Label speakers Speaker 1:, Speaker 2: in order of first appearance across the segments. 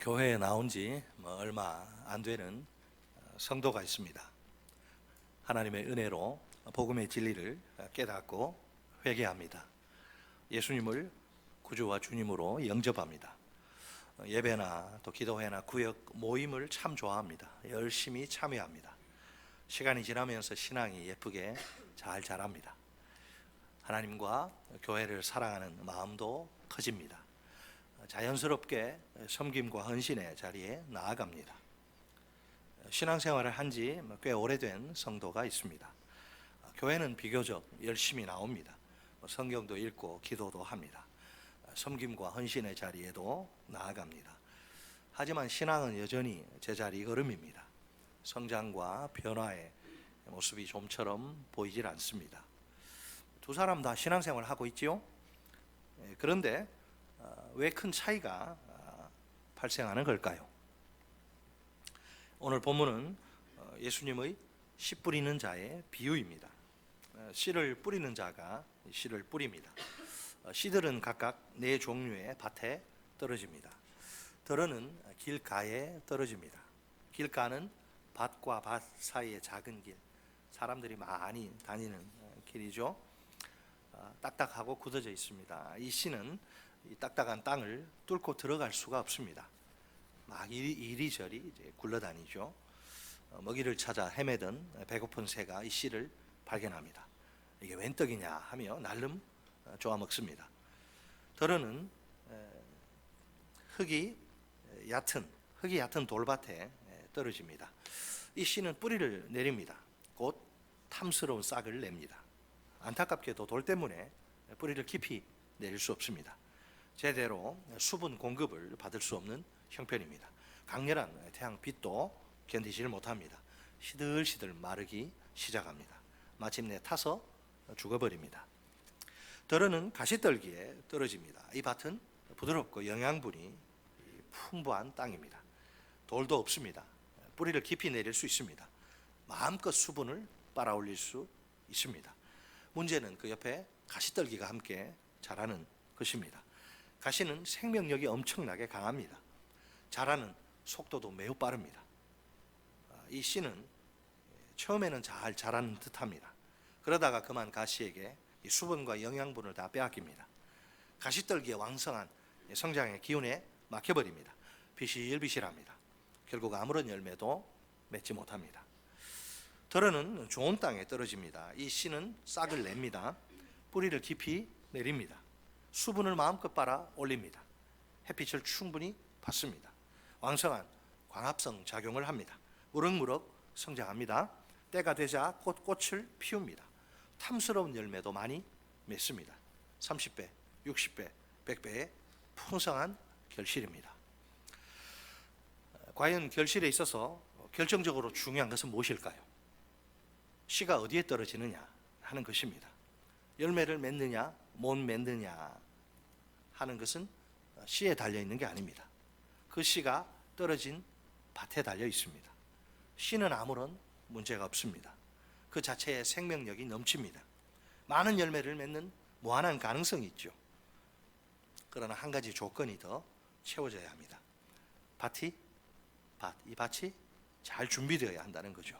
Speaker 1: 교회에 나온 지 얼마 안 되는 성도가 있습니다. 하나님의 은혜로 복음의 진리를 깨닫고 회개합니다. 예수님을 구주와 주님으로 영접합니다. 예배나 또 기도회나 구역 모임을 참 좋아합니다. 열심히 참여합니다. 시간이 지나면서 신앙이 예쁘게 잘 자랍니다. 하나님과 교회를 사랑하는 마음도 커집니다. 자연스럽게 섬김과 헌신의 자리에 나아갑니다. 신앙생활을 한 지 꽤 오래된 성도가 있습니다. 교회는 비교적 열심히 나옵니다. 성경도 읽고 기도도 합니다. 섬김과 헌신의 자리에도 나아갑니다. 하지만 신앙은 여전히 제자리 걸음입니다. 성장과 변화의 모습이 좀처럼 보이질 않습니다. 두 사람 다 신앙생활을 하고 있지요? 그런데 왜 큰 차이가 발생하는 걸까요? 오늘 본문은 예수님의 씨 뿌리는 자의 비유입니다. 씨를 뿌리는 자가 씨를 뿌립니다. 씨들은 각각 네 종류의 밭에 떨어집니다. 들어는 길가에 떨어집니다. 길가는 밭과 밭 사이의 작은 길, 사람들이 많이 다니는 길이죠. 딱딱하고 굳어져 있습니다. 이 씨는 이 딱딱한 땅을 뚫고 들어갈 수가 없습니다. 막 이리저리 이제 굴러다니죠. 먹이를 찾아 헤매던 배고픈 새가 이 씨를 발견합니다. 이게 웬 떡이냐 하며 날름 쪼아 먹습니다. 더러는 흙이 얕은 돌밭에 떨어집니다. 이 씨는 뿌리를 내립니다. 곧 탐스러운 싹을 냅니다. 안타깝게도 돌 때문에 뿌리를 깊이 내릴 수 없습니다. 제대로 수분 공급을 받을 수 없는 형편입니다. 강렬한 태양빛도 견디질 못합니다. 시들시들 마르기 시작합니다. 마침내 타서 죽어버립니다. 더러는 가시떨기에 떨어집니다. 이 밭은 부드럽고 영양분이 풍부한 땅입니다. 돌도 없습니다. 뿌리를 깊이 내릴 수 있습니다. 마음껏 수분을 빨아올릴 수 있습니다. 문제는 그 옆에 가시떨기가 함께 자라는 것입니다. 가시는 생명력이 엄청나게 강합니다. 자라는 속도도 매우 빠릅니다. 이 씨는 처음에는 잘 자라는 듯합니다. 그러다가 그만 가시에게 이 수분과 영양분을 다 빼앗깁니다. 가시떨기의 왕성한 성장의 기운에 막혀버립니다. 비실비실합니다. 결국 아무런 열매도 맺지 못합니다. 더러는 좋은 땅에 떨어집니다. 이 씨는 싹을 냅니다. 뿌리를 깊이 내립니다. 수분을 마음껏 빨아 올립니다. 햇빛을 충분히 받습니다. 왕성한 광합성 작용을 합니다. 무럭무럭 성장합니다. 때가 되자 꽃을 피웁니다. 탐스러운 열매도 많이 맺습니다. 30배, 60배, 100배의 풍성한 결실입니다. 과연 결실에 있어서 결정적으로 중요한 것은 무엇일까요? 씨가 어디에 떨어지느냐 하는 것입니다. 열매를 맺느냐 못 맺느냐 하는 것은 씨에 달려 있는 게 아닙니다. 그 씨가 떨어진 밭에 달려 있습니다. 씨는 아무런 문제가 없습니다. 그 자체의 생명력이 넘칩니다. 많은 열매를 맺는 무한한 가능성이 있죠. 그러나 한 가지 조건이 더 채워져야 합니다. 이 밭이 잘 준비되어야 한다는 거죠.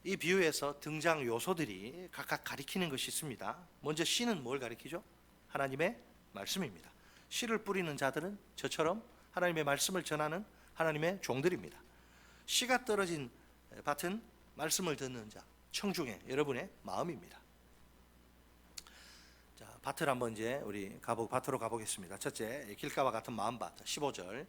Speaker 1: 이 비유에서 등장 요소들이 각각 가리키는 것이 있습니다. 먼저 씨는 뭘 가리키죠? 하나님의 말씀입니다. 씨를 뿌리는 자들은 저처럼 하나님의 말씀을 전하는 하나님의 종들입니다. 씨가 떨어진 밭은 말씀을 듣는 자, 청중의 여러분의 마음입니다. 자, 밭을 한번 이제 우리 밭으로 가보겠습니다. 첫째, 길가와 같은 마음밭 15절.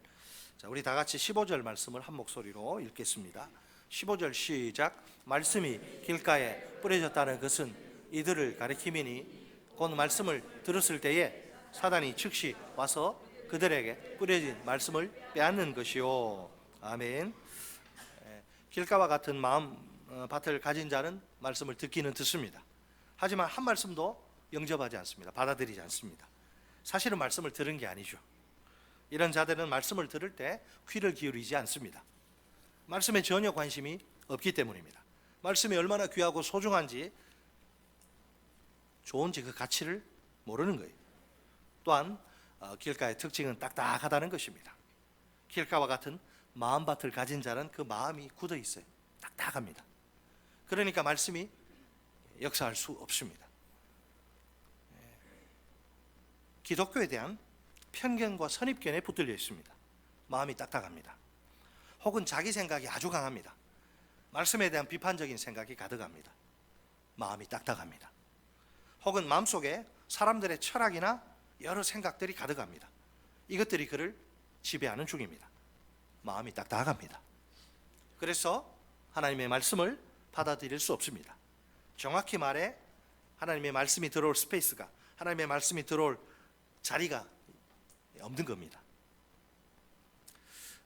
Speaker 1: 자, 우리 다 같이 15절 말씀을 한 목소리로 읽겠습니다. 15절 시작. 말씀이 길가에 뿌려졌다는 것은 이들을 가리킴이니 곧 말씀을 들었을 때에 사단이 즉시 와서 그들에게 뿌려진 말씀을 빼앗는 것이요. 아멘. 길가와 같은 마음 밭을 가진 자는 말씀을 듣기는 듣습니다. 하지만 한 말씀도 영접하지 않습니다. 받아들이지 않습니다. 사실은 말씀을 들은 게 아니죠. 이런 자들은 말씀을 들을 때 귀를 기울이지 않습니다. 말씀에 전혀 관심이 없기 때문입니다. 말씀이 얼마나 귀하고 소중한지, 좋은지 그 가치를 모르는 거예요. 또한 길가의 특징은 딱딱하다는 것입니다. 길가와 같은 마음밭을 가진 자는 그 마음이 굳어 있어요. 딱딱합니다. 그러니까 말씀이 역사할 수 없습니다. 기독교에 대한 편견과 선입견에 붙들려 있습니다. 마음이 딱딱합니다. 혹은 자기 생각이 아주 강합니다. 말씀에 대한 비판적인 생각이 가득합니다. 마음이 딱딱합니다. 혹은 마음속에 사람들의 철학이나 여러 생각들이 가득합니다. 이것들이 그를 지배하는 중입니다. 마음이 딱딱합니다. 그래서 하나님의 말씀을 받아들일 수 없습니다. 정확히 말해 하나님의 말씀이 들어올 스페이스가, 하나님의 말씀이 들어올 자리가 없는 겁니다.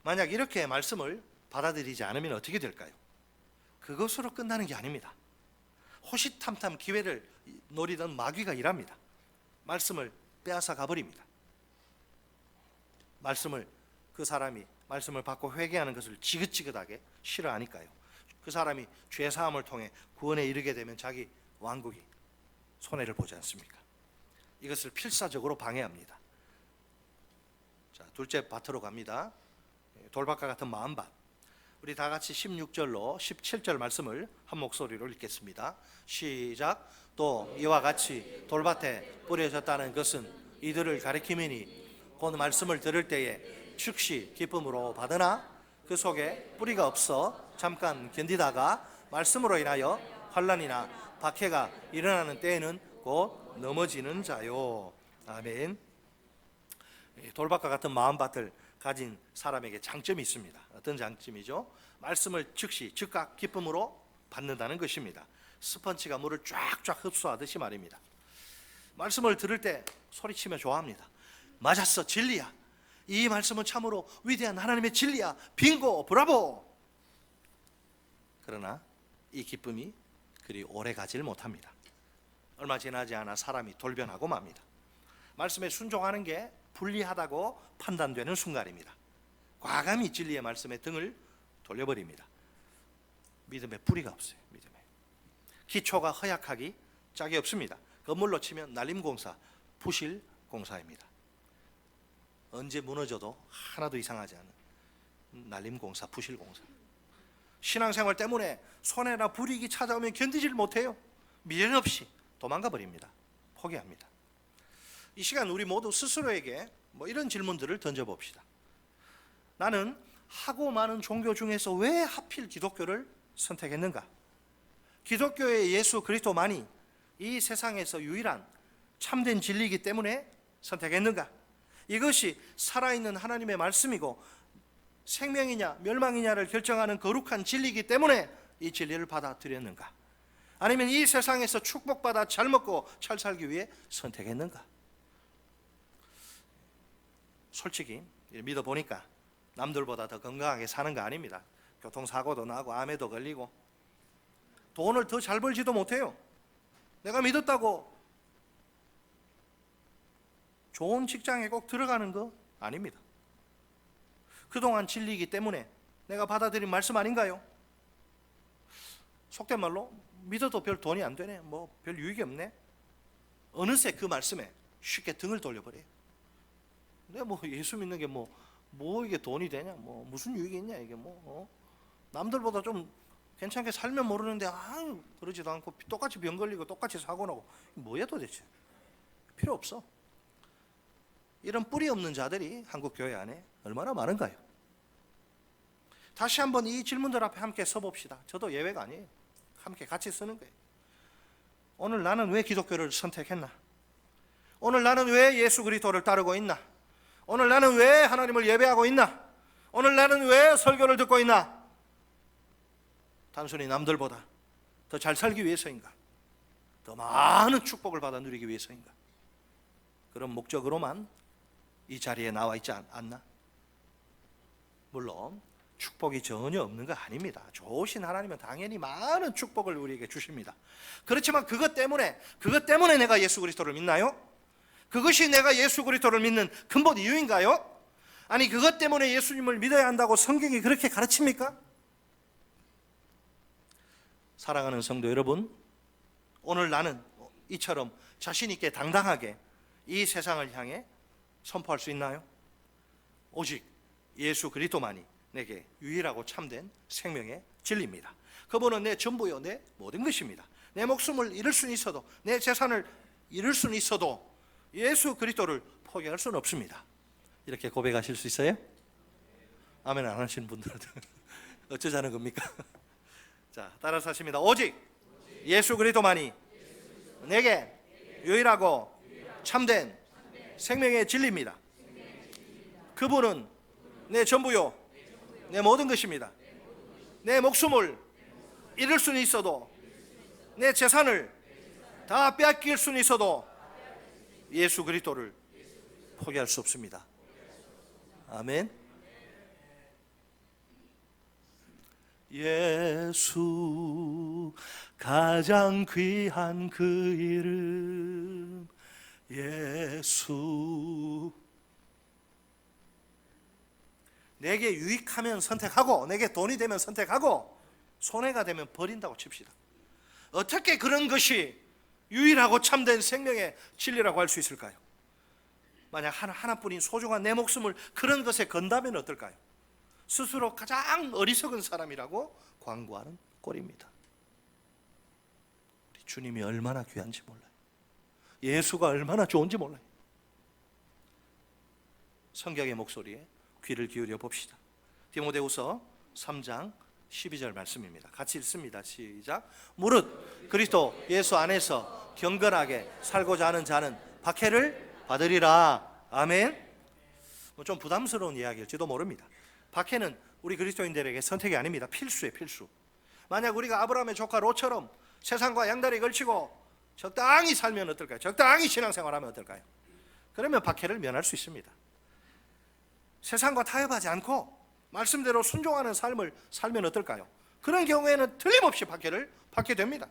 Speaker 1: 만약 이렇게 말씀을 받아들이지 않으면 어떻게 될까요? 그것으로 끝나는 게 아닙니다. 호시탐탐 기회를 노리던 마귀가 일합니다. 말씀을 빼앗아 가버립니다. 그 사람이 말씀을 받고 회개하는 것을 지긋지긋하게 싫어하니까요. 그 사람이 죄사함을 통해 구원에 이르게 되면 자기 왕국이 손해를 보지 않습니까? 이것을 필사적으로 방해합니다. 자, 둘째 밭으로 갑니다. 돌밭과 같은 마음밭. 우리 다 같이 16절로 17절 말씀을 한 목소리로 읽겠습니다. 시작. 또 이와 같이 돌밭에 뿌려졌다는 것은 이들을 가리킴이니 곧 말씀을 들을 때에 즉시 기쁨으로 받으나 그 속에 뿌리가 없어 잠깐 견디다가 말씀으로 인하여 환난이나 박해가 일어나는 때에는 곧 넘어지는 자요. 아멘. 돌밭과 같은 마음밭을 가진 사람에게 장점이 있습니다. 어떤 장점이죠? 말씀을 즉시 즉각 기쁨으로 받는다는 것입니다. 스펀지가 물을 쫙쫙 흡수하듯이 말입니다. 말씀을 들을 때 소리치며 좋아합니다. 맞았어, 진리야. 이 말씀은 참으로 위대한 하나님의 진리야. 빙고, 브라보. 그러나 이 기쁨이 그리 오래 가지를 못합니다. 얼마 지나지 않아 사람이 돌변하고 맙니다. 말씀에 순종하는 게 불리하다고 판단되는 순간입니다. 과감히 진리의 말씀에 등을 돌려버립니다. 믿음의 뿌리가 없어요. 믿음에 기초가 허약하기 짝이 없습니다. 건물로 치면 난림공사, 부실공사입니다. 언제 무너져도 하나도 이상하지 않은 난림공사, 부실공사. 신앙생활 때문에 손해나 불이익이 찾아오면 견디질 못해요. 미련 없이 도망가 버립니다. 포기합니다. 이 시간 우리 모두 스스로에게 이런 질문들을 던져봅시다. 나는 하고 많은 종교 중에서 왜 하필 기독교를 선택했는가? 기독교의 예수 그리스도만이 이 세상에서 유일한 참된 진리이기 때문에 선택했는가? 이것이 살아있는 하나님의 말씀이고 생명이냐 멸망이냐를 결정하는 거룩한 진리이기 때문에 이 진리를 받아들였는가? 아니면 이 세상에서 축복받아 잘 먹고 잘 살기 위해 선택했는가? 솔직히 믿어보니까 남들보다 더 건강하게 사는 거 아닙니다. 교통사고도 나고 암에도 걸리고 돈을 더 잘 벌지도 못해요. 내가 믿었다고 좋은 직장에 꼭 들어가는 거 아닙니다. 그동안 진리이기 때문에 내가 받아들인 말씀 아닌가요? 속된 말로 믿어도 별 돈이 안 되네, 별 유익이 없네. 어느새 그 말씀에 쉽게 등을 돌려버려요. 근데 예수 믿는 게 이게 돈이 되냐, 무슨 유익이 있냐, 이게 남들보다 좀 괜찮게 살면 모르는데 그러지도 않고 똑같이 병 걸리고 똑같이 사고 나고 뭐야 도대체? 필요 없어. 이런 뿌리 없는 자들이 한국 교회 안에 얼마나 많은가요? 다시 한번 이 질문들 앞에 함께 서봅시다. 저도 예외가 아니에요. 함께 같이 쓰는 거예요. 오늘 나는 왜 기독교를 선택했나? 오늘 나는 왜 예수 그리스도를 따르고 있나? 오늘 나는 왜 하나님을 예배하고 있나? 오늘 나는 왜 설교를 듣고 있나? 단순히 남들보다 더 잘 살기 위해서인가? 더 많은 축복을 받아 누리기 위해서인가? 그런 목적으로만 이 자리에 나와 있지 않나? 물론 축복이 전혀 없는 거 아닙니다. 좋으신 하나님은 당연히 많은 축복을 우리에게 주십니다. 그렇지만 그것 때문에 내가 예수 그리스도를 믿나요? 그것이 내가 예수 그리스도를 믿는 근본 이유인가요? 아니 그것 때문에 예수님을 믿어야 한다고 성경이 그렇게 가르칩니까? 사랑하는 성도 여러분, 오늘 나는 이처럼 자신 있게 당당하게 이 세상을 향해 선포할 수 있나요? 오직 예수 그리스도만이 내게 유일하고 참된 생명의 진리입니다. 그분은 내 전부요, 내 모든 것입니다. 내 목숨을 잃을 수는 있어도, 내 재산을 잃을 수는 있어도 예수 그리스도를 포기할 수는 없습니다. 이렇게 고백하실 수 있어요? 아멘 안 하시는 분들은 어쩌자는 겁니까? 자, 따라서 하십니다. 오직 예수 그리스도만이 내게 유일하고 참된 생명의 진리입니다. 그분은 내 전부요, 내 모든 것입니다. 내 목숨을 잃을 수는 있어도, 내 재산을 다 빼앗길 수는 있어도 예수 그리스도를 포기할 수 없습니다. 아멘. 예수 가장 귀한 그 이름 예수. 내게 유익하면 선택하고 내게 돈이 되면 선택하고 손해가 되면 버린다고 칩시다. 어떻게 그런 것이 유일하고 참된 생명의 진리라고 할 수 있을까요? 만약 하나뿐인 소중한 내 목숨을 그런 것에 건다면 어떨까요? 스스로 가장 어리석은 사람이라고 광고하는 꼴입니다. 우리 주님이 얼마나 귀한지 몰라요. 예수가 얼마나 좋은지 몰라요. 성경의 목소리에 귀를 기울여 봅시다. 디모데후서 3장 12절 말씀입니다. 같이 읽습니다. 시작. 무릇 그리스도 예수 안에서 경건하게 살고자 하는 자는 박해를 받으리라. 아멘. 좀 부담스러운 이야기일지도 모릅니다. 박해는 우리 그리스도인들에게 선택이 아닙니다. 필수예요, 필수. 만약 우리가 아브라함의 조카 롯처럼 세상과 양다리 걸치고 적당히 살면 어떨까요? 적당히 신앙생활하면 어떨까요? 그러면 박해를 면할 수 있습니다. 세상과 타협하지 않고 말씀대로 순종하는 삶을 살면 어떨까요? 그런 경우에는 틀림없이 박해를 받게 됩니다.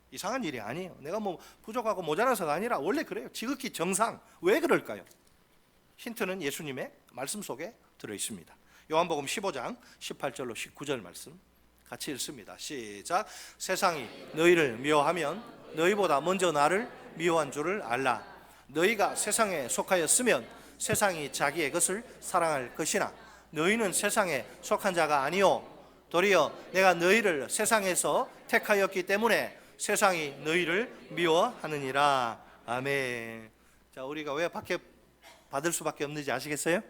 Speaker 1: 이상한 일이 아니에요. 내가 뭐 부족하고 모자라서가 아니라 원래 그래요. 지극히 정상. 왜 그럴까요? 힌트는 예수님의 말씀 속에 들어있습니다. 요한복음 15장 18절로 19절 말씀 같이 읽습니다. 시작. 세상이 너희를 미워하면 너희보다 먼저 나를 미워한 줄을 알라. 너희가 세상에 속하였으면 세상이 자기의 것을 사랑할 것이나 너희는 세상에 속한 자가 아니요 도리어 내가 너희를 세상에서 택하였기 때문에 세상이 너희를 미워하느니라. 아멘. 자, 우리가 왜 박해 받을 수밖에 없는지 아시겠어요?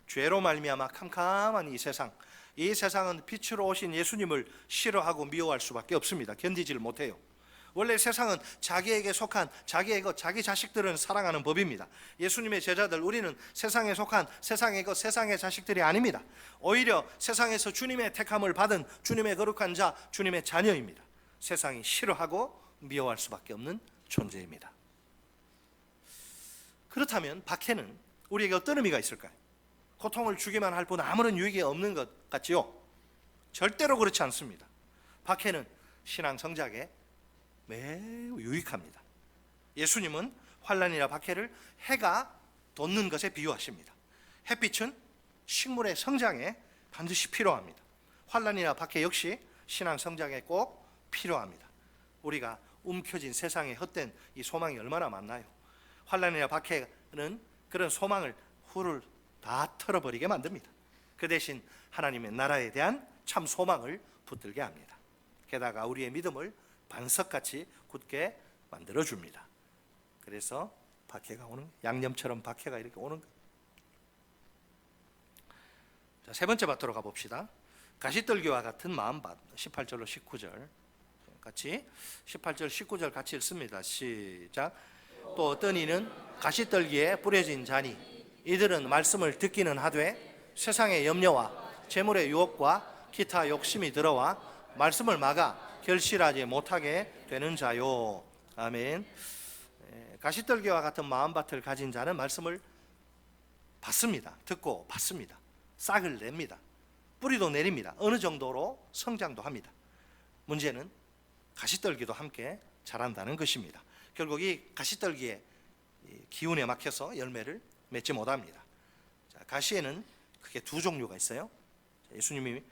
Speaker 1: 죄로 말미암아 캄캄한 이 세상은 빛으로 오신 예수님을 싫어하고 미워할 수밖에 없습니다. 견디지를 못해요. 원래 세상은 자기에게 속한 자기의 것, 자기 자식들은 사랑하는 법입니다. 예수님의 제자들, 우리는 세상에 속한 세상의 것, 세상의 자식들이 아닙니다. 오히려 세상에서 주님의 택함을 받은 주님의 거룩한 자, 주님의 자녀입니다. 세상이 싫어하고 미워할 수밖에 없는 존재입니다. 그렇다면 박해는 우리에게 어떤 의미가 있을까요? 고통을 주기만 할 뿐 아무런 유익이 없는 것 같지요? 절대로 그렇지 않습니다. 박해는 신앙 성장에 매우 유익합니다. 예수님은 환난이나 박해를 해가 돋는 것에 비유하십니다. 햇빛은 식물의 성장에 반드시 필요합니다. 환난이나 박해 역시 신앙 성장에 꼭 필요합니다. 우리가 움켜진 세상에 헛된 이 소망이 얼마나 많나요? 환난이나 박해는 그런 소망을 훌훌 다 털어버리게 만듭니다. 그 대신 하나님의 나라에 대한 참 소망을 붙들게 합니다. 게다가 우리의 믿음을 반석같이 굳게 만들어줍니다. 그래서 박해가 오는, 양념처럼 박해가 이렇게 오는 거예요. 자, 세 번째 밭으로 가봅시다. 가시떨기와 같은 마음밭. 18절로 19절 같이 18절 19절 같이 읽습니다. 시작. 또 어떤 이는 가시떨기에 뿌려진 자니 이들은 말씀을 듣기는 하되 세상의 염려와 재물의 유혹과 기타 욕심이 들어와 말씀을 막아 결실하지 못하게 되는 자요. 아멘. 가시떨기와 같은 마음밭을 가진 자는 말씀을 받습니다. 듣고 받습니다. 싹을 냅니다. 뿌리도 내립니다. 어느 정도로 성장도 합니다. 문제는 가시떨기도 함께 자란다는 것입니다. 결국 이 가시떨기의 기운에 막혀서 열매를 맺지 못합니다. 자, 가시에는 크게 두 종류가 있어요. 예수님이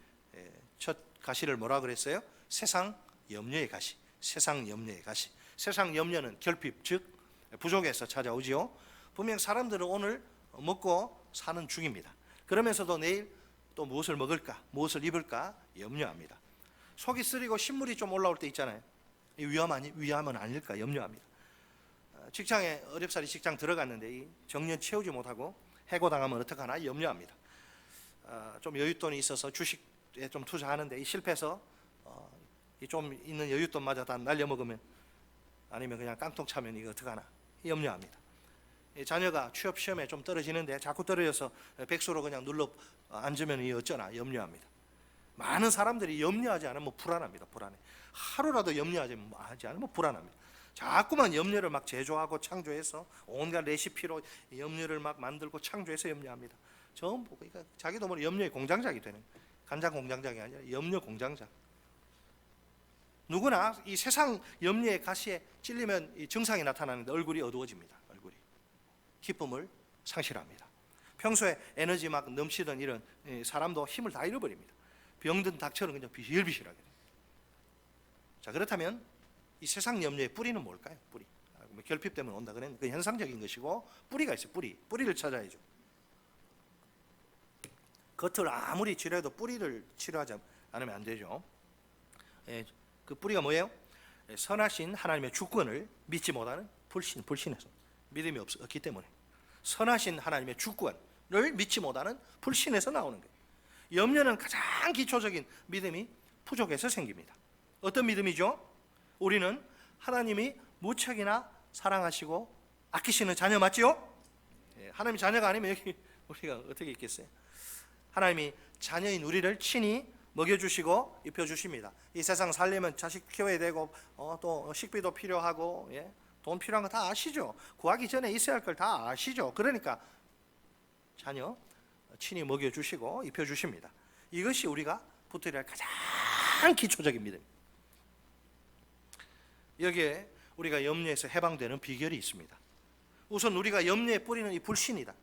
Speaker 1: 첫 가시를 뭐라 그랬어요? 세상 염려의 가시. 세상 염려의 가시. 세상 염려는 결핍, 즉 부족에서 찾아오지요. 분명 사람들은 오늘 먹고 사는 중입니다. 그러면서도 내일 또 무엇을 먹을까, 무엇을 입을까 염려합니다. 속이 쓰리고 신물이 좀 올라올 때 있잖아요. 이 위험은 아닐까 염려합니다. 직장에 어렵사리 직장 들어갔는데 이 정년 채우지 못하고 해고당하면 어떡하나 염려합니다. 좀 여윳돈이 있어서 주식에 좀 투자하는데 이 실패해서 좀 있는 여윳돈마저 다 날려먹으면, 아니면 그냥 깡통 차면 이거 어떡하나 염려합니다. 자녀가 취업 시험에 좀 떨어지는데 자꾸 떨어져서 백수로 그냥 눌러 앉으면 이 어쩌나 염려합니다. 많은 사람들이 염려하지 않으면 불안합니다. 불안해. 하루라도 염려하지 않으면 불안합니다. 자꾸만 염려를 막 제조하고 창조해서 온갖 레시피로 염려를 막 만들고 창조해서 염려합니다. 전부 그러니까 자기도 모르게 염려의 공장장이 되는, 간장 공장장이 아니라 염려 공장장. 누구나 이 세상 염려의 가시에 찔리면 이 증상이 나타나는데 얼굴이 어두워집니다. 얼굴이 기쁨을 상실합니다. 평소에 에너지 막 넘치던 이런 사람도 힘을 다 잃어버립니다. 병든 닭처럼 그냥 비실비실하게 됩니다. 자, 그렇다면 이 세상 염려의 뿌리는 뭘까요? 뿌리. 결핍 때문에 온다 그랬는데 그 현상적인 것이고 뿌리가 있어요. 뿌리를 찾아야죠. 겉을 아무리 치료해도 뿌리를 치료하지 않으면 안 되죠. 그 뿌리가 뭐예요? 선하신 하나님의 주권을 믿지 못하는 불신에서, 믿음이 없기 때문에 선하신 하나님의 주권을 믿지 못하는 불신에서 나오는 거예요. 염려는 가장 기초적인 믿음이 부족해서 생깁니다. 어떤 믿음이죠? 우리는 하나님이 무척이나 사랑하시고 아끼시는 자녀 맞지요? 하나님이 자녀가 아니면 여기 우리가 어떻게 있겠어요? 하나님이 자녀인 우리를 친히 먹여주시고 입혀주십니다. 이 세상 살려면 자식 키워야 되고 또 식비도 필요하고 돈 필요한 거 다 아시죠? 구하기 전에 있어야 할 걸 다 아시죠? 그러니까 자녀 친히 먹여주시고 입혀주십니다. 이것이 우리가 붙들어야 할 가장 기초적인 믿음. 여기에 우리가 염려에서 해방되는 비결이 있습니다. 우선 우리가 염려의 뿌리는 이 불신이다.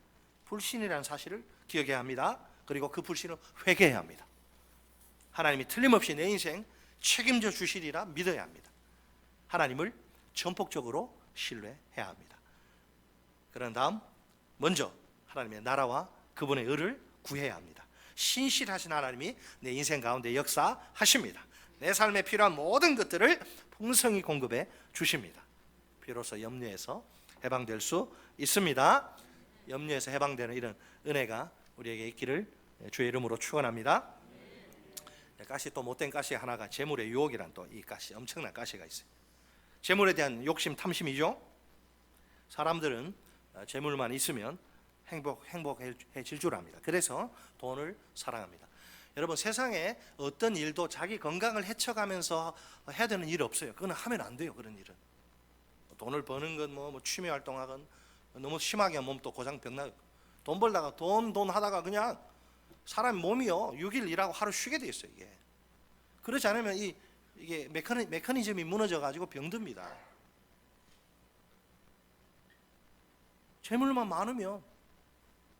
Speaker 1: 불신이라는 사실을 기억해야 합니다. 그리고 그 불신을 회개해야 합니다. 하나님이 틀림없이 내 인생 책임져 주시리라 믿어야 합니다. 하나님을 전폭적으로 신뢰해야 합니다. 그런 다음 먼저 하나님의 나라와 그분의 의를 구해야 합니다. 신실하신 하나님이 내 인생 가운데 역사하십니다. 내 삶에 필요한 모든 것들을 풍성히 공급해 주십니다. 비로소 염려에서 해방될 수 있습니다. 염려에서 해방되는 이런 은혜가 우리에게 있기를 주의 이름으로 축원합니다. 가시, 또 못된 가시 하나가 재물의 유혹이란 또 이 가시, 엄청난 가시가 있어요. 재물에 대한 욕심, 탐심이죠. 사람들은 재물만 있으면 행복해질 줄 압니다. 그래서 돈을 사랑합니다. 여러분, 세상에 어떤 일도 자기 건강을 해쳐가면서 해야 되는 일 없어요. 그건 하면 안 돼요. 그런 일은 돈을 버는 건 뭐 취미 활동하건, 너무 심하게 하면 몸 또 고장 병나. 돈 벌다가 돈 하다가 그냥 사람 몸이요 6일 일하고 하루 쉬게 돼 있어요. 이게 그렇지 않으면 이게 메커니즘이 무너져 가지고 병듭니다. 재물만 많으면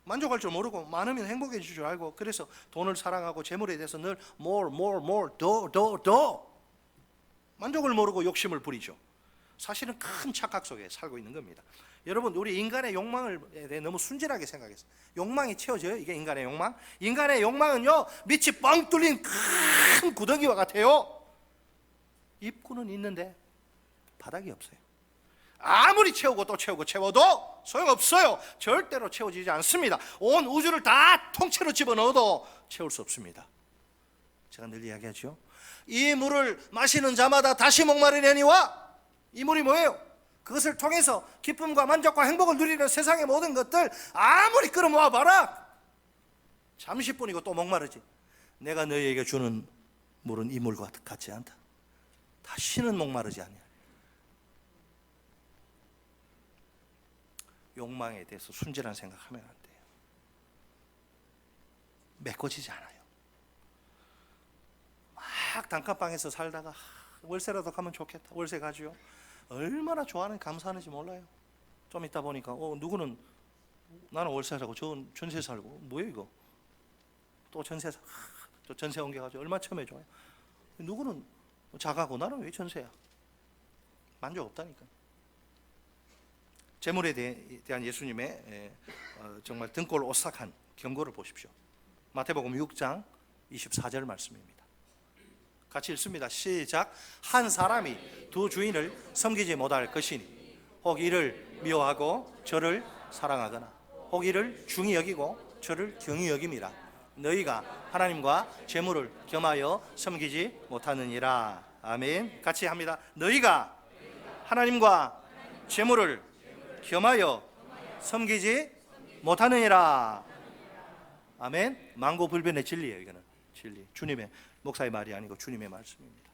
Speaker 1: 만족할 줄 모르고, 많으면 행복해질 줄 알고, 그래서 돈을 사랑하고 재물에 대해서 늘 more, 더 만족을 모르고 욕심을 부리죠. 사실은 큰 착각 속에 살고 있는 겁니다. 여러분, 우리 인간의 욕망을 대해 너무 순진하게 생각했어요. 욕망이 채워져요. 이게 인간의 욕망. 인간의 욕망은요 밑이 뻥 뚫린 큰 구덩이와 같아요. 입구는 있는데 바닥이 없어요. 아무리 채우고 또 채워도 소용없어요. 절대로 채워지지 않습니다. 온 우주를 다 통째로 집어넣어도 채울 수 없습니다. 제가 늘 이야기하죠. 이 물을 마시는 자마다 다시 목마르려니와. 이 물이 뭐예요? 그것을 통해서 기쁨과 만족과 행복을 누리는 세상의 모든 것들 아무리 끌어모아 봐라, 잠시뿐이고 또 목마르지. 내가 너희에게 주는 물은 이 물과 같지 않다. 다시는 목마르지 않냐. 욕망에 대해서 순진한 생각하면 안 돼요. 메꿔지지 않아요. 막 단칸방에서 살다가 월세라도 가면 좋겠다. 월세 가지요. 얼마나 좋아하는 감사하는지 몰라요. 좀 있다 보니까 누구는 나는 월세 살고 저는 전세 살고, 뭐예요 이거? 또 전세 또 전세 옮겨가지고 얼마 처음에 좋아요. 누구는 자가고 나는 왜 전세야? 만족 없다니까. 재물에 대한 예수님의 정말 등골 오싹한 경고를 보십시오. 마태복음 6장 24절 말씀입니다. 같이 읽습니다. 시작. 한 사람이 두 주인을 섬기지 못할 것이니 혹 이를 미워하고 저를 사랑하거나 혹 이를 중히 여기고 저를 경히 여김이라. 너희가 하나님과 재물을 겸하여 섬기지 못하느니라. 아멘. 같이 합니다. 너희가 하나님과 재물을 겸하여 섬기지 못하느니라. 아멘. 만고불변의 진리예요. 이거는 진리. 주님의, 목사의 말이 아니고 주님의 말씀입니다.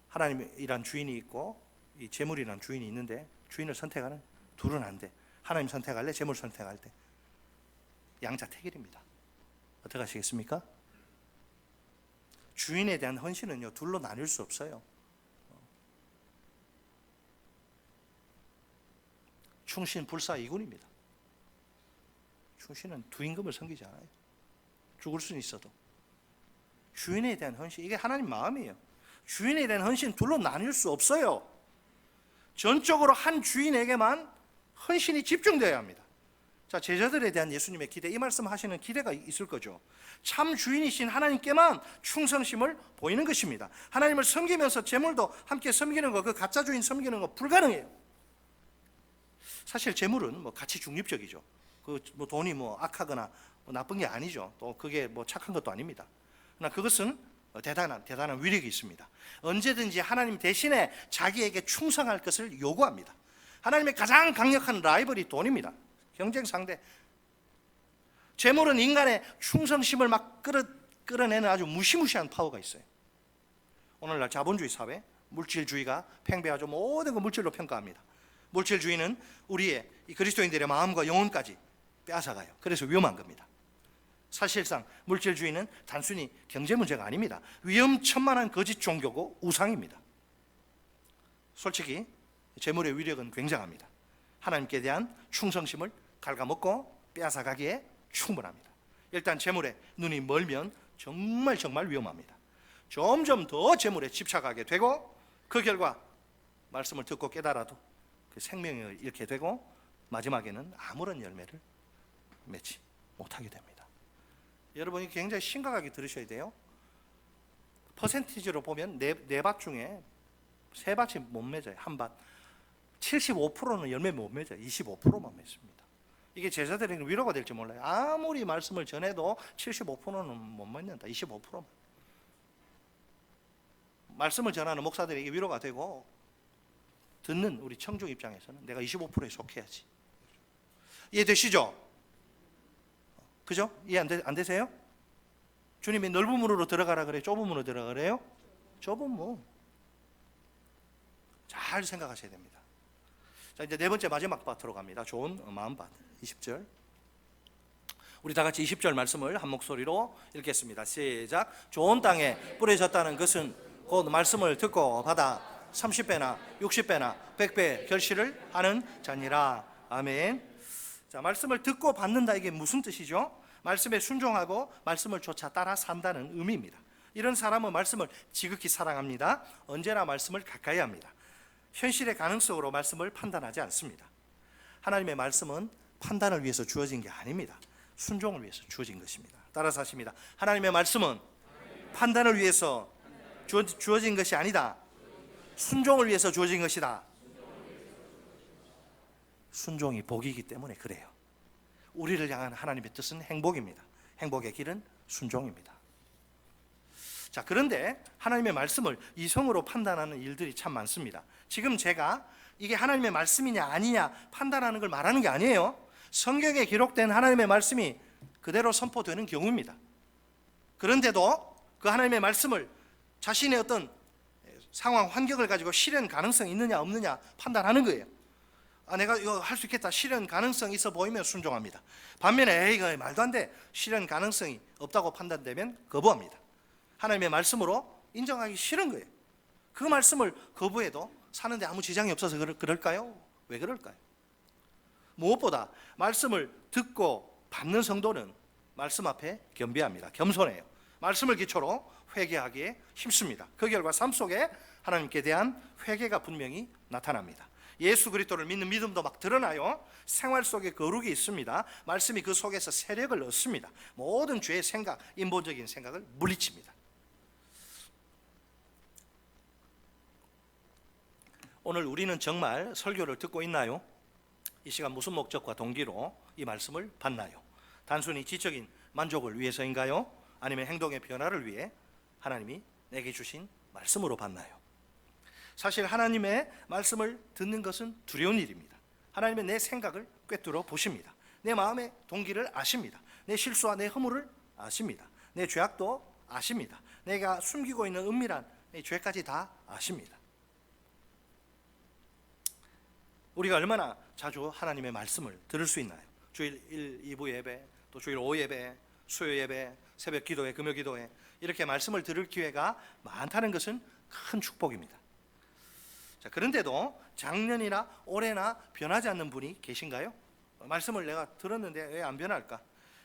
Speaker 1: 하나님이란 주인이 있고 이 재물이란 주인이 있는데 주인을 선택하는 둘은 안 돼. 하나님 선택할래? 재물 선택할 때 양자택일입니다. 어떻게 하시겠습니까? 주인에 대한 헌신은요, 둘로 나뉠 수 없어요. 충신 불사 이군입니다. 충신은 두 임금을 섬기지 않아요. 죽을 수는 있어도 주인에 대한 헌신, 이게 하나님 마음이에요. 주인에 대한 헌신 둘로 나뉠 수 없어요. 전적으로 한 주인에게만 헌신이 집중되어야 합니다. 자, 제자들에 대한 예수님의 기대, 이 말씀 하시는 기대가 있을 거죠. 참 주인이신 하나님께만 충성심을 보이는 것입니다. 하나님을 섬기면서 재물도 함께 섬기는 거, 그 가짜 주인 섬기는 거 불가능해요. 사실 재물은 뭐 가치 중립적이죠. 그 뭐 돈이 뭐 악하거나 뭐 나쁜 게 아니죠. 또 그게 뭐 착한 것도 아닙니다. 그러나 그것은 대단한 위력이 있습니다. 언제든지 하나님 대신에 자기에게 충성할 것을 요구합니다. 하나님의 가장 강력한 라이벌이 돈입니다. 경쟁 상대. 재물은 인간의 충성심을 막 끌어내는 아주 무시무시한 파워가 있어요. 오늘날 자본주의 사회, 물질주의가 팽배하죠. 모든 거 물질로 평가합니다. 물질주의는 우리의 이 그리스도인들의 마음과 영혼까지 빼앗아가요. 그래서 위험한 겁니다. 사실상 물질주의는 단순히 경제 문제가 아닙니다. 위험천만한 거짓 종교고 우상입니다. 솔직히 재물의 위력은 굉장합니다. 하나님께 대한 충성심을 갉아먹고 빼앗아가기에 충분합니다. 일단 재물에 눈이 멀면 정말 위험합니다. 점점 더 재물에 집착하게 되고 그 결과 말씀을 듣고 깨달아도 그 생명을 잃게 되고 마지막에는 아무런 열매를 맺지 못하게 됩니다. 여러분이 굉장히 심각하게 들으셔야 돼요. 퍼센티지로 보면 네 밭 중에 세 밭이 못 맺어요. 한 밭. 75%는 열매 못 맺어요. 25%만 맺습니다. 이게 제자들에게 위로가 될지 몰라요. 아무리 말씀을 전해도 75%는 못 맺는다. 25%만. 말씀을 전하는 목사들에게 위로가 되고 듣는 우리 청중 입장에서는 내가 25%에 속해야지. 이해되시죠? 그죠? 이해 안 되세요? 주님이 넓은 문으로 들어가라 그래요? 좁은 문으로 들어가래요? 좁은 문. 잘 생각하셔야 됩니다. 자, 이제 네 번째 마지막 밭으로 갑니다. 좋은 마음밭. 20절. 우리 다 같이 20절 말씀을 한 목소리로 읽겠습니다. 시작. 좋은 땅에 뿌려졌다는 것은 곧 말씀을 듣고 받아 30배나 60배나 100배 결실을 하는 자니라. 아멘. 자, 말씀을 듣고 받는다, 이게 무슨 뜻이죠? 말씀에 순종하고 말씀을 쫓아 따라 산다는 의미입니다. 이런 사람은 말씀을 지극히 사랑합니다. 언제나 말씀을 가까이 합니다. 현실의 가능성으로 말씀을 판단하지 않습니다. 하나님의 말씀은 판단을 위해서 주어진 게 아닙니다. 순종을 위해서 주어진 것입니다. 따라서 하십니다. 하나님의 말씀은 판단을 위해서 주어진 것이 아니다. 순종을 위해서 주어진 것이다. 순종이 복이기 때문에 그래요. 우리를 향한 하나님의 뜻은 행복입니다. 행복의 길은 순종입니다. 자, 그런데 하나님의 말씀을 이성으로 판단하는 일들이 참 많습니다. 지금 제가 이게 하나님의 말씀이냐 아니냐 판단하는 걸 말하는 게 아니에요. 성경에 기록된 하나님의 말씀이 그대로 선포되는 경우입니다. 그런데도 그 하나님의 말씀을 자신의 어떤 상황, 환경을 가지고 실현 가능성이 있느냐 없느냐 판단하는 거예요. 내가 이거 할 수 있겠다, 실현 가능성이 있어 보이면 순종합니다. 반면에 이거 말도 안 돼, 실현 가능성이 없다고 판단되면 거부합니다. 하나님의 말씀으로 인정하기 싫은 거예요. 그 말씀을 거부해도 사는데 아무 지장이 없어서 그럴까요? 왜 그럴까요? 무엇보다 말씀을 듣고 받는 성도는 말씀 앞에 겸비합니다. 겸손해요. 말씀을 기초로 회개하기에 힘씁니다. 그 결과 삶 속에 하나님께 대한 회개가 분명히 나타납니다. 예수 그리스도를 믿는 믿음도 막 드러나요. 생활 속에 거룩이 있습니다. 말씀이 그 속에서 세력을 얻습니다. 모든 죄의 생각, 인본적인 생각을 물리칩니다. 오늘 우리는 정말 설교를 듣고 있나요? 이 시간 무슨 목적과 동기로 이 말씀을 받나요? 단순히 지적인 만족을 위해서인가요? 아니면 행동의 변화를 위해 하나님이 내게 주신 말씀으로 받나요? 사실 하나님의 말씀을 듣는 것은 두려운 일입니다. 하나님은 내 생각을 꿰뚫어 보십니다. 내 마음의 동기를 아십니다. 내 실수와 내 허물을 아십니다. 내 죄악도 아십니다. 내가 숨기고 있는 은밀한 죄까지 다 아십니다. 우리가 얼마나 자주 하나님의 말씀을 들을 수 있나요? 주일 1, 2부 예배, 또 주일 5 예배, 수요 예배, 새벽 기도회, 금요 기도회, 이렇게 말씀을 들을 기회가 많다는 것은 큰 축복입니다. 자, 그런데도 작년이나 올해나 변하지 않는 분이 계신가요? 말씀을 내가 들었는데 왜 안 변할까?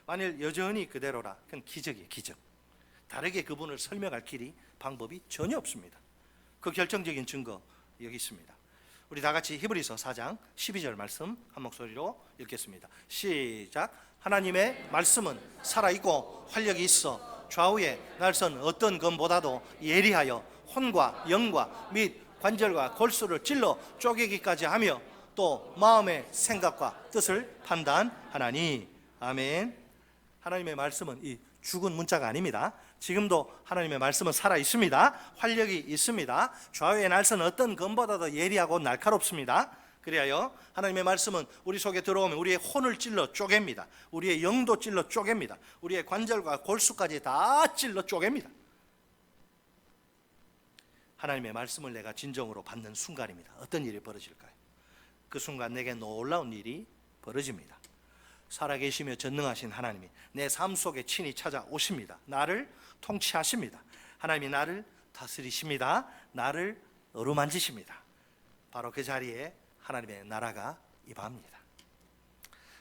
Speaker 1: 만일 여전히 그대로라, 그건 기적이에요, 기적. 다르게 그분을 설명할 길이, 방법이 전혀 없습니다. 그 결정적인 증거 여기 있습니다. 우리 다 같이 히브리서 4장 12절 말씀 한 목소리로 읽겠습니다. 시작. 하나님의 말씀은 살아있고 활력이 있어 좌우에 날선 어떤 검보다도 예리하여 혼과 영과 및 관절과 골수를 찔러 쪼개기까지 하며 또 마음의 생각과 뜻을 판단하나니. 아멘. 하나님의 말씀은 이 죽은 문자가 아닙니다. 지금도 하나님의 말씀은 살아 있습니다. 활력이 있습니다. 좌우의 날선 어떤 검보다도 예리하고 날카롭습니다. 그리하여 하나님의 말씀은 우리 속에 들어오면 우리의 혼을 찔러 쪼갭니다. 우리의 영도 찔러 쪼갭니다. 우리의 관절과 골수까지 다 찔러 쪼갭니다. 하나님의 말씀을 내가 진정으로 받는 순간입니다. 어떤 일이 벌어질까요? 그 순간 내게 놀라운 일이 벌어집니다. 살아계시며 전능하신 하나님이 내 삶 속에 친히 찾아오십니다. 나를 통치하십니다. 하나님이 나를 다스리십니다. 나를 어루만지십니다. 바로 그 자리에 하나님의 나라가 임합니다.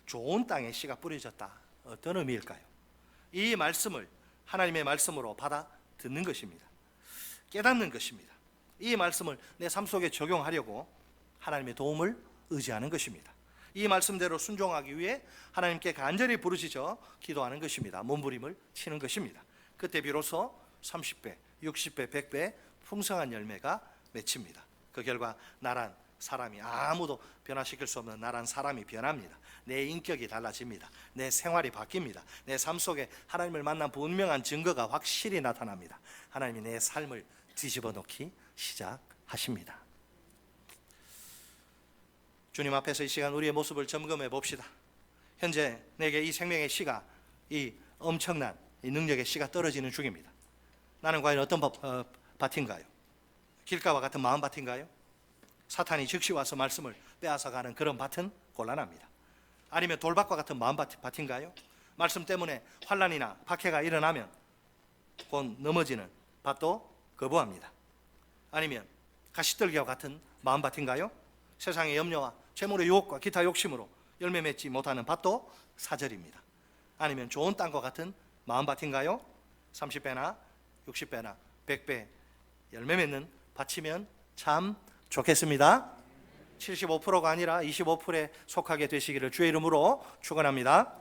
Speaker 1: 좋은 땅에 씨가 뿌려졌다. 어떤 의미일까요? 이 말씀을 하나님의 말씀으로 받아 듣는 것입니다. 깨닫는 것입니다. 이 말씀을 내 삶 속에 적용하려고 하나님의 도움을 의지하는 것입니다. 이 말씀대로 순종하기 위해 하나님께 간절히 부르짖어 기도하는 것입니다. 몸부림을 치는 것입니다. 그때 비로소 30배, 60배, 100배 풍성한 열매가 맺힙니다. 그 결과 나란 사람이, 아무도 변화시킬 수 없는 나란 사람이 변합니다. 내 인격이 달라집니다. 내 생활이 바뀝니다. 내 삶 속에 하나님을 만난 분명한 증거가 확실히 나타납니다. 하나님이 내 삶을 뒤집어 놓기 시작하십니다. 주님 앞에서 이 시간 우리의 모습을 점검해 봅시다. 현재 내게 이 생명의 씨가, 이 엄청난 이 능력의 씨가 떨어지는 중입니다. 나는 과연 어떤 밭인가요? 길가와 같은 마음 밭인가요? 사탄이 즉시 와서 말씀을 빼앗아가는 그런 밭은 곤란합니다. 아니면 돌밭과 같은 마음 밭인가요? 말씀 때문에 환난이나 박해가 일어나면 곧 넘어지는 밭도 거부합니다. 아니면 가시떨기와 같은 마음 밭인가요? 세상의 염려와 재물의 유혹과 기타 욕심으로 열매 맺지 못하는 밭도 사절입니다. 아니면 좋은 땅과 같은 마음밭인가요? 30배나 60배나 100배 열매 맺는 밭이면 참 좋겠습니다. 75%가 아니라 25%에 속하게 되시기를 주의 이름으로 축원합니다.